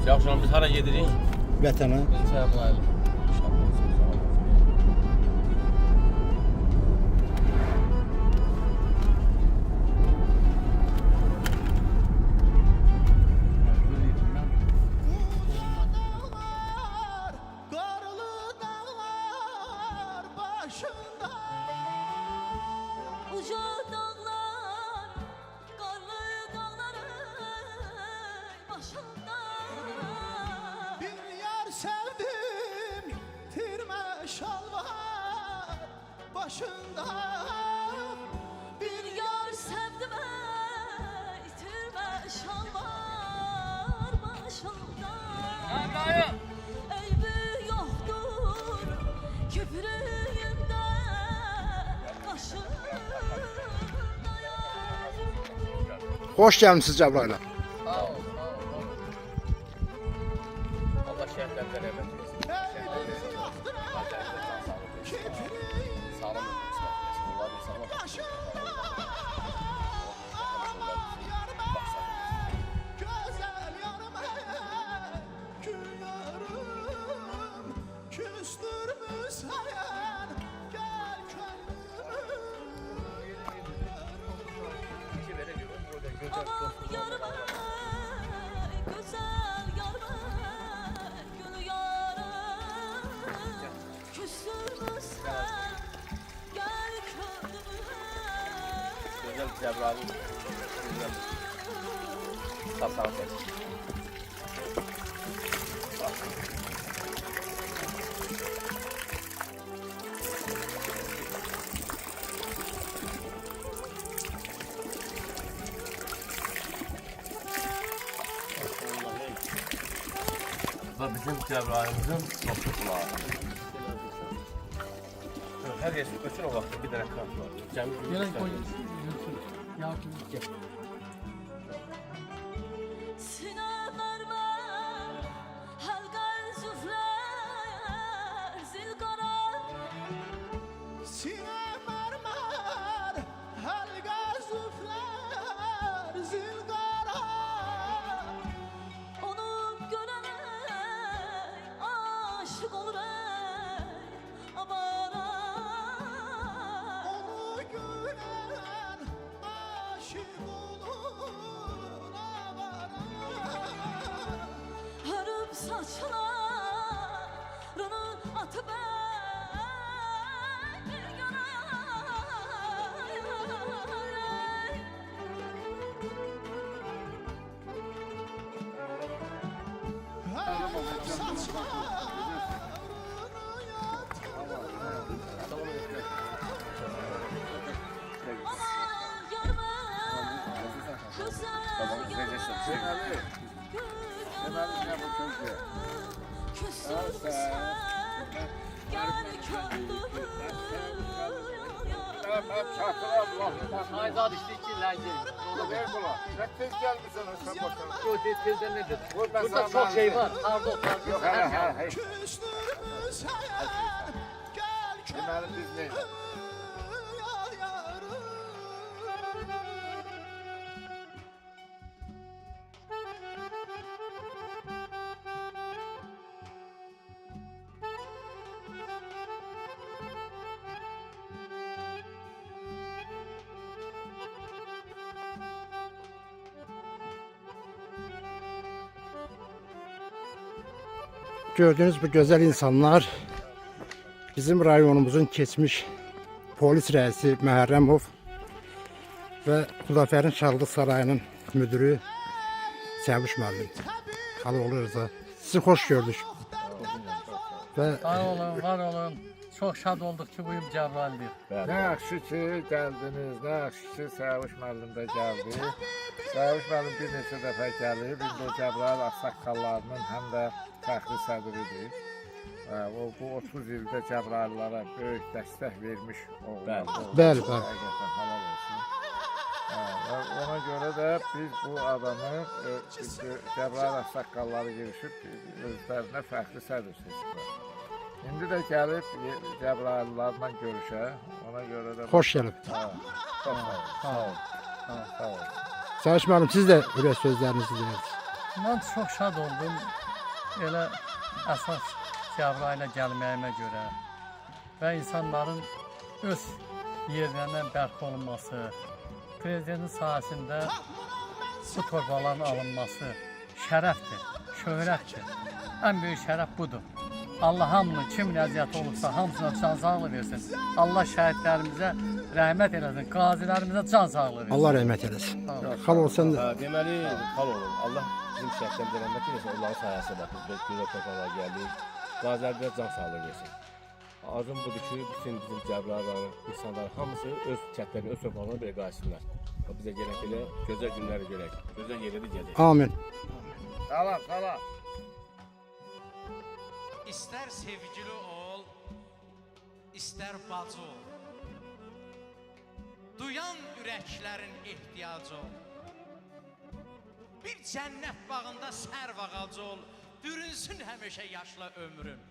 Yaxşı, biz hara gedirik? Vətənə. Cəbrayıl. Sevdim, tirme şalvar başında. Bir yar sevdim, tirme şalvar başında. Eybi yoktur küprüğümde, başında yar. Xoş gəlmisiniz Cəbrayıla. Sağ ol. Allah şəhərlərdə rəhmət etsin. Sağlam bunlar insanlar. Güzel yarım gün yarım küstürmüş hayal gel aman yarım güzel yarım gül yarım küstürmüş gel Gözəl Cəbrayıl. Gözəl. Sağ ol. Bu bizim Cəbrayılımızın çoxlu kulağı. Hər yer bütün o vaxt bir dənə kart var. Gerek koy. Yardım et. Sine mermer halgal züfler zilgara. Sine mermer halgal züfler zilgara. Onu görene aşık olur amara. Onu gören aşık olur amara. Hırıp saçlarını atıp bir yana. Hırıp saçlarını aman yarma güzel Ayzad işte iki lence. Ver bula. Sen tez gelmişsin sen bakalım. Yok tezden nedir? Ben Burada sana çok şey var. verdim. Pardon. Yok he he he. küstürmüş hayal gel Deməli biz ne? yar yarım. Gördüğünüz bu gözəl insanlar bizim rayonumuzun keçmiş polis rəisi Məhərrəmov və Xudafərin Şahlıq Sarayının müdürü Çavuş müəllim. Xaloğlu Rıza. Sizi xoş gördük. Və Sağ olun, var olun. Çok şad olduk ki bugün Cəbrayıl'dır. Ne yaxşı ki geldiniz, ne yaxşı ki Səvuş müəllim də gəldi. Səvuş müəllim bir neçə dəfə gəlib, indi o Cəbrayıl ağsaqqallarının həm də fəxri sədridir. Bu 30 ildə Cəbrayıllara böyük dəstək vermiş oğlandır. Bəli, bəli. Həqiqətən halal olsun. Ona görə də biz bu adamı Cəbrayıl ağsaqqalları girişib özlərinə fəxri sədr seçiblər. İndi də gəlib Cəbrayıllarla görüşə, ona görə də... xoş gəlib. Sağ ol. Sağ ol. Çavuş müəllim, siz də ürək sözlərinizi dinləyin. Mən çox şad oldum. Elə əsas Cəbrailə gəlməyimə görə və insanların öz yerlərindən bərpa olunması, prezidentin sayəsində bu torbaların alınması şərəfdir, şöhrətdir. Ən böyük şərəf budur. Allah hamını, kimin əziyyəti olursa, hamısına can sağlığı versin. Allah şəhidlərimizə rəhmət eləsin, qazilərimizə can sağlığı versin. Allah rəhmət eləsin. Xal olsan da. Deməli, xal olun. Allah bizim şəhidlərimizə rəhmət eləsin. Onların sayəsində biz gözəl torpağa gəldik. Qazilərimizə can sağlığı versin. Arzum budur ki, bütün bizim Cəbrayıl insanlar hamısı öz kəndlərini, öz torpaqlarını belə qayıtsınlar. Bizə gələk elə gözəl günləri görək. Gözəl yerləri gələk. Amin. Qala. İstər sevgili ol, istər bacı ol. Duyan ürəklərin ehtiyacı ol. Bir cənnət bağında sərv ağacı ol. Bürünsün həmişə yaşla ömrün.